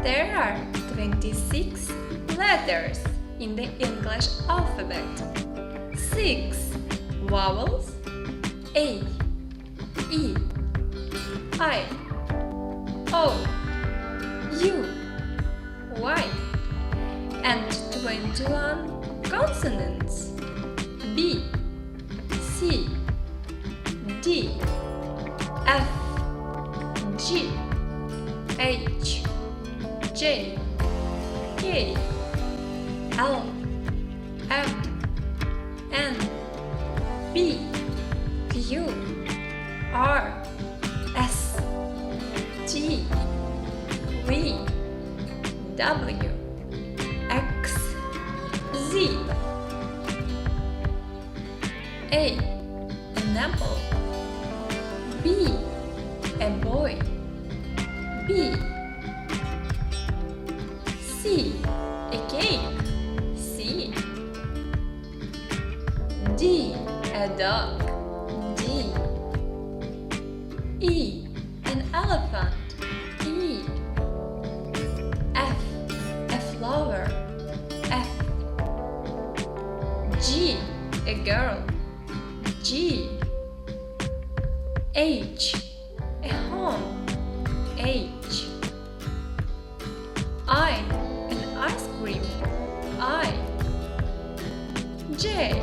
There are 26 letters in the English alphabet. 6 vowels: A, E, I, O, U, Y, and 21 consonants: B, C, D, F, G, H, J, K, L, M, N, P, Q, R, S, T, V, W, X, Z. A, an apple. B, a boy. B, C, a cake. C, D, a dog. D, E, an elephant. E, F, a flower. F, G, a girl. G, H, a home. H, I, an ice cream. I, J,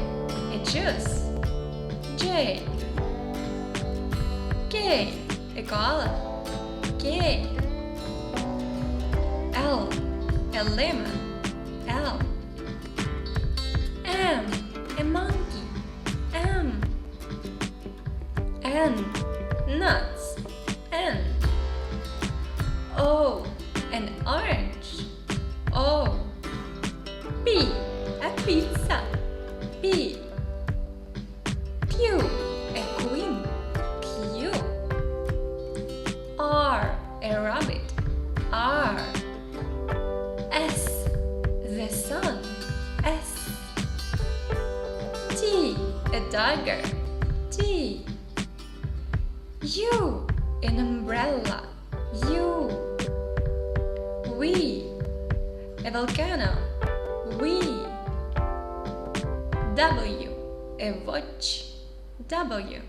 a juice. J, K, a koala. K, L, a lemon. L, M, a monkey. M, N, nuts. N, O, an orange. O, P, a pizza. P, Q, a queen. Q, R, a rabbit. R, S, the sun. S, T, a tiger. T, U, an umbrella. U, V, a volcano. V, W, a watch. W,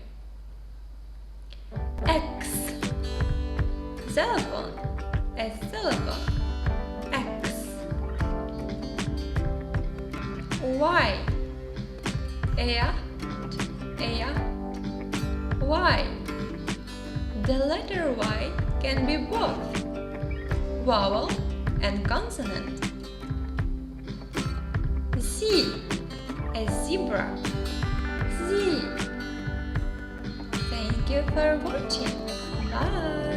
X, xylophone. A xylophone. X, Y, a yacht. A yacht. Y, the letter Y can be both vowel and consonant. Z, a zebra. Z. Thank you for watching. Bye.